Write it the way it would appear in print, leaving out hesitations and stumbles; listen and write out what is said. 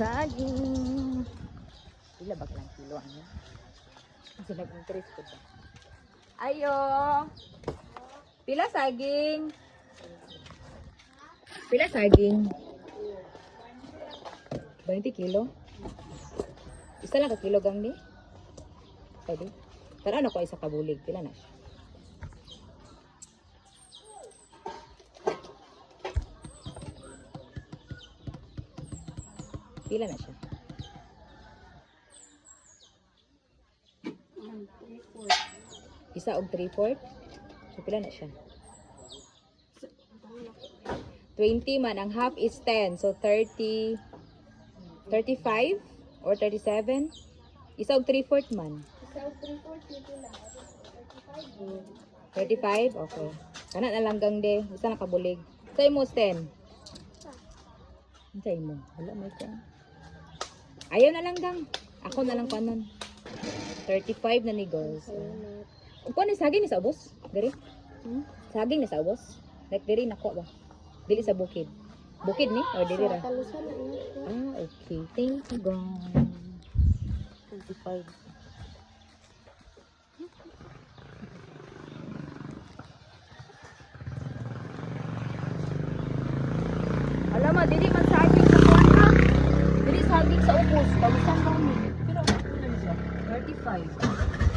saging. Pila ba lang kilo ano? Kasi nag-interest ko ba? Ayo. Pila saging? Pila saging? 20 kilo? Isa lang ka kilo gang ni? Pwede. Tara ano ko isa kabulig. Pila na siya? Pila na siya? Isa og 3/4. So pila na siya? 20 man. Ang half is 10. So 30, 35 or 37. Isa og 3/4 man. Isa o 3/4 dito lang. 35? 35. Okay. Kana na lang gang de. Isa na kabulig. Sa imo 10. Sa imo. Wala may 10. Ayaw na lang gang. Ako na lang panon. 35 na ni girls. Kung ni saging ni sa ubos? Diri? Saging ni sa ubos? Like diri nako ba? Dili sa bukid. Bukid ni? O dili ra? Talusan na yun. Ah, okay. Thank you, guys. 25. Alam mo, dili man saging sa kuwan ha. Dili saging sa ubos. Talusan kami. Pero, 35.